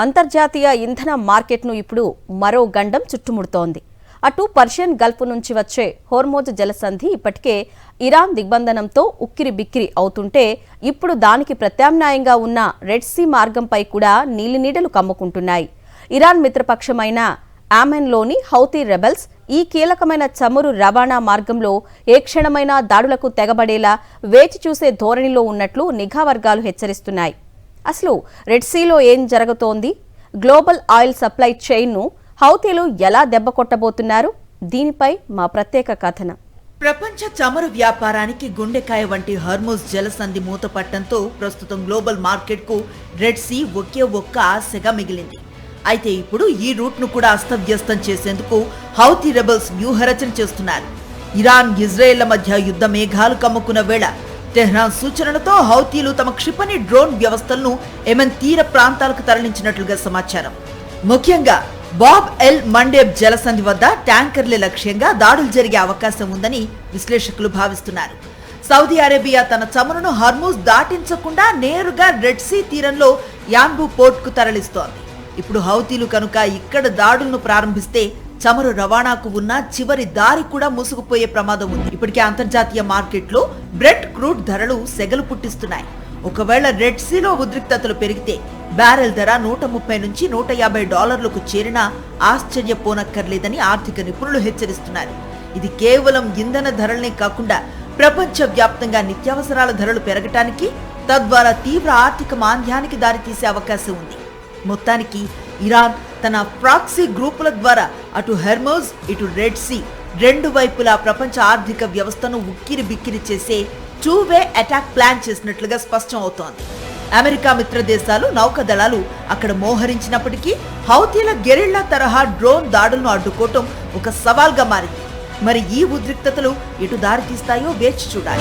అంతర్జాతీయ ఇంధన మార్కెట్ను ఇప్పుడు మరో గండం చుట్టుముడుతోంది. అటు పర్షియన్ గల్ఫ్ నుంచి వచ్చే హోర్మోజ్ జలసంధి ఇప్పటికే ఇరాన్ దిగ్బంధనంతో ఉక్కిరిబిక్కిరి అవుతుంటే ఇప్పుడు దానికి ప్రత్యామ్నాయంగా ఉన్న రెడ్ సీ మార్గంపై కూడా నీలినీడలు కమ్ముకుంటున్నాయి. ఇరాన్ మిత్రపక్షమైన ఆమెన్లోని హౌతీ రెబెల్స్ ఈ కీలకమైన చమురు రవాణా మార్గంలో ఏ క్షణమైనా దాడులకు తెగబడేలా వేచి చూసే ధోరణిలో ఉన్నట్లు నిఘా వర్గాలు హెచ్చరిస్తున్నాయి. అసలు రెడ్ సీలో ఏం జరుగుతోంది? గ్లోబల్ ఆయిల్ సప్లై చైన్ను హౌతీలు ఎలా దెబ్బ కొట్టబోతున్నారు? దీనిపై మా ప్రత్యేక కథనం. ప్రపంచ చమురు వ్యాపారానికి గుండెకాయ వంటి హోర్మోజ్ జలసంధి మూతపట్టడంతో ప్రస్తుతం గ్లోబల్ మార్కెట్కు రెడ్ సీ ఒకే ఒక్క ఆశగా మిగిలింది. అయితే ఇప్పుడు ఈ రూట్ను కూడా అస్తవ్యస్తం చేసేందుకు హౌతీ రెబెల్స్ వ్యూహరచన చేస్తున్నారు. ఇరాన్, ఇజ్రాయెళ్ల మధ్య యుద్ధ మేఘాలు కమ్ముకున్న వేళ టెహ్రాన్ సూచనలతో హౌతీలు తమ క్షిపణి డ్రోన్ వ్యవస్థలను యెమెన్ తీర ప్రాంతాలకు తరలించినట్లుగా సమాచారం. ముఖ్యంగా బాబ్ ఎల్ మండేబ్ జలసంధి వద్ద ట్యాంకర్లే లక్ష్యంగా దాడులు జరిగే అవకాశం ఉందని విశ్లేషకులు భావిస్తున్నారు. సౌదీ అరేబియా తన చమురును హోర్మోజ్ దాటించకుండా నేరుగా రెడ్ సీ తీరంలో యాన్బు పోర్ట్కు తరలిస్తోంది. ఇప్పుడు హౌతీలు కనుక ఇక్కడ దాడులను ప్రారంభిస్తే చమురు రవాణాకు ఉన్న చివరి దారి కూడా మూసుకుపోయే ప్రమాదం ఉంది. ఇప్పటికే అంతర్జాతీయ మార్కెట్లో బ్రెంట్ క్రూడ్ ధరలు సెగలు పుట్టిస్తున్నాయి. ఒకవేళ రెడ్ సీలో ఉద్రిక్తతలు పెరిగితే బ్యారెల్ ధర $130 నుంచి $150 చేరినా ఆశ్చర్యపోనక్కర్లేదని ఆర్థిక నిపుణులు హెచ్చరిస్తున్నారు. ఇది కేవలం ఇంధన ధరలనే కాకుండా ప్రపంచ వ్యాప్తంగా నిత్యావసరాల ధరలు పెరగటానికి, తద్వారా తీవ్ర ఆర్థిక మాంద్యానికి దారితీసే అవకాశం ఉంది. మొత్తానికి ఇరాన్ తన ప్రాక్సీ గ్రూపుల ద్వారా అటు హోర్మోజ్ ఇటు రెడ్ సీ రెండు వైపులా ప్రపంచ ఆర్థిక వ్యవస్థను ఉక్కిరి బిక్కిరి చేసే టూ-వే అటాక్ ప్లాన్ చేసినట్లుగా స్పష్టం అవుతోంది. అమెరికా మిత్ర దేశాలు, నౌకాదళాలు అక్కడ మోహరించినప్పటికీ హౌతీల గెరిల్లా తరహా డ్రోన్ దాడులను అడ్డుకోవటం ఒక సవాల్గా మారింది. మరి ఈ ఉద్రిక్తతలు ఎటు దారి తీస్తాయో వేచి చూడాలి.